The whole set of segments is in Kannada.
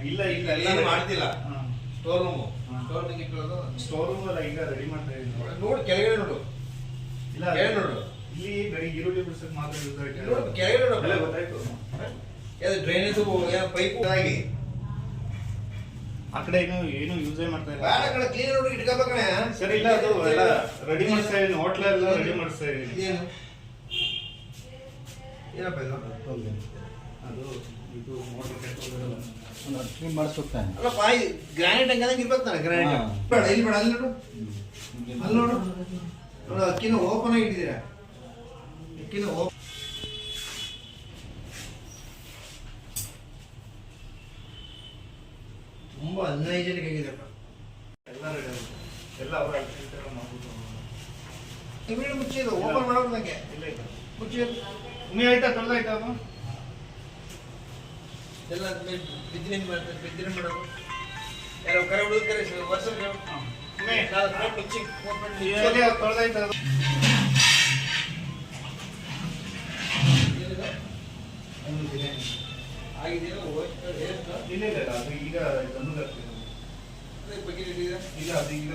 ಇಲ್ಲ ಇಲ್ಲ ಎಲ್ಲಾನು ಮಾಡ್ತಿಲ್ಲ. ಸ್ಟೋರ್ ರೂಮ್ ಸ್ಟೋರ್ ರೂಮ್ ಅಲ್ಲ, ಈಗ ರೆಡಿ ಮಾಡ್ತಾ ಇದ್ದೀನಿ. ನೋಡು ಕೆಳಗಡೆ ನೋಡು. ಇಲ್ಲ ಕೆಳಗಡೆ ನೋಡು. ಇಲ್ಲಿ ಬರೀ ಈರುಳ್ಳಿ ಬಿಡಿಸಕ್ ಮಾತ್ರ ಯೂಸ್ ಆಯ್ತು. ನೋಡು ಕೆಳಗಡೆ ನೋಡು. ಎಲ್ಲ ಗೊತ್ತಾಯ್ತು. ಅದು ಡ್ರೈನೇಜ್ ಪೈಪ್ ಆಗಿ ಆ ಕಡೆ ಏನು ಯೂಸೇ ಮಾಡ್ತಾ ಇಲ್ಲ. ಬೇಡ ಕಡೆ ಕ್ಲೀನ್ ನೋಡಿ ಇಟ್ಕೋಬೇಕಣೆ. ಸರಿ ಇಲ್ಲ, ಅದು ಎಲ್ಲ ರೆಡಿ ಮಾಡಿಸ್ತಾ ಇದೀನಿ. ಹೋಟ್ಲ ಎಲ್ಲ ರೆಡಿ ಮಾಡಿಸ್ತಾ ಇದೀನಿ. ಏನು ಏನಪ್ಪ ಇದು? ಅದು ಇದು ಮೋಟರ್ ಕೆಟ್ಟೋಗಿರಲ್ಲ, ಕ್ಲೀನ್ ಮಾಡಿಸ್ಕೊಡ್ತಾನೆ. ಅಲ್ಲಪ್ಪ ಗ್ರಾನೈಟ್ ಹಂಗಂಗೆ ಇರ್ಬೇಕು ತಾನೆ. ಗ್ರಾನೈಟ್ ಬೇಡ, ಇಲ್ಲಿ ಬೇಡ, ಅಲ್ಲಿ ನೋಡು, ಅಲ್ಲಿ ನೋಡು ನೋಡು. ಅಕ್ಕಿನ ಓಪನ್ ಆಗಿ ಇಟ್ಟಿದ್ದೀರಾ. ಅಕ್ಕಿನ ತುಂಬಾ ಅನ್ಹೈಜೆನಿಕ್ ಆಗಿದೆಪ್ಪ. ಎಲ್ಲ ರೆಡಿ ಆಗುತ್ತೆ. ಎಲ್ಲ ಅವರ ಮಾಡ್ಬಿಟ್ಟು ಇಮಿಡಿಯೇಟ್ ಮುಚ್ಚಿದ್ದು ಓಪನ್ ಮಾಡೋದು ನನಗೆ. ಇಲ್ಲ ಇಲ್ಲ ಮುಚ್ಚಿದ್ದು ಉಮಿ ಆಯ್ತಾ, ತೊಳೆದಾಯ್ತಾ ಅದು ಎಲ್ಲ ಬಿದ್ದಿನ ಮಾಡ್ತಾರೆ. ಬಿದ್ದಿನ ಮಾಡೋದು ಯಾರೋ ಕರೆ ಹುಡುಗ ಕರೆ ವರ್ಷ ಮುಚ್ಚಿ ತೊಳೆದಾಯ್ತಾ ಅದು ಆಗಿದೆಯೋ ಇಲ್ಲ ಇಲ್ಲ ಇಲ್ಲ, ಅದು ಈಗ ಗಂದು ಆಗ್ತಿದೆ. ಬಗ್ಗೆ ಇಟ್ಟಿದ್ದೀರಾ? ಈಗ ಅದು ಈಗ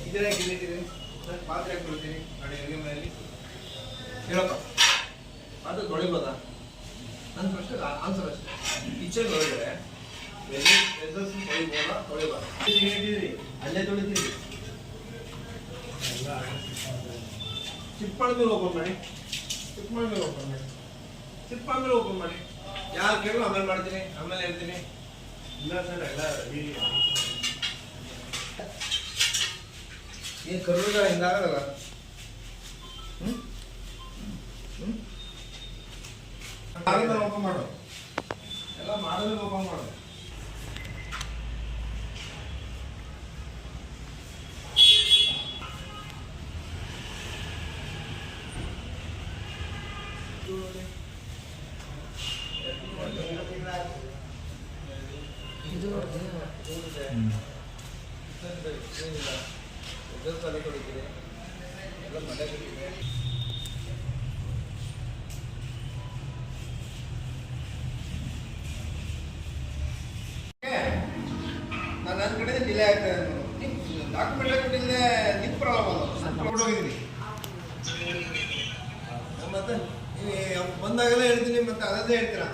ಇದನ್ನ ಗಿಲ್ಲಿದ್ದೀರಿ ಪಾತ್ರೆ ಹಾಕ್ಬಿಡ್ತೀನಿ ಅಡುಗೆ ಮನೆಯಲ್ಲಿ. ಹೇಳಪ್ಪ ಪಾತ್ರೆ ತೊಳಿಬೋದಾ? ನನ್ನ ಪ್ರಶ್ನೆ ಆನ್ಸರ್ ಅಷ್ಟೇ. ಕಿಚನ್ ಒಳಗಡೆ ವೆಸಲ್ಸ್ ತೊಳಿಬೋದಾ ತೊಳಿಬೋದಾ? ಅಲ್ಲೇ ತೊಳಿತೀರಿ. ಚಿಪ್ಪಳ ಮೇಲೆ ಓಪನ್ ಮಾಡಿ. ಚಿಪ್ಪಳ ಮೇಲೆ ಓಪನ್ ಮಾಡಿ. ಚಿಪ್ಪಳ ಮೇಲೆ ಓಪನ್ ಮಾಡಿ. ಯಾರು ಕೇಳೋ ಆಮೇಲೆ ಮಾಡ್ತೀನಿ, ಆಮೇಲೆ ಹೇಳ್ತೀನಿ. ಇಲ್ಲ ಸರ್, ಎಲ್ಲ ರೆಡಿ. ಏನು ಕರುಳುಗಳ ಹಿಂಗಾಗಲ್ಲ. ಓಪನ್ ಮಾಡು. ಎಲ್ಲ ಮಾಡಿದ್ರೆ ಓಪನ್ ಮಾಡು. ನನ್ನ ಕಡೆ ಡಿಲೇ ಆಗ್ತದೆ. ಡಾಕ್ಯುಮೆಂಟ್ ಕೊಟ್ಟಿದ್ದೆ ನಿಮ್ ಪ್ರಾಬ್ಲಮ್ ಹೋಗಿದ್ದೀನಿ. ಮತ್ತೆ ಬಂದಾಗೆಲ್ಲ ಹೇಳ್ತೀನಿ, ಮತ್ತೆ ಅದೇ ಹೇಳ್ತೀರಾ.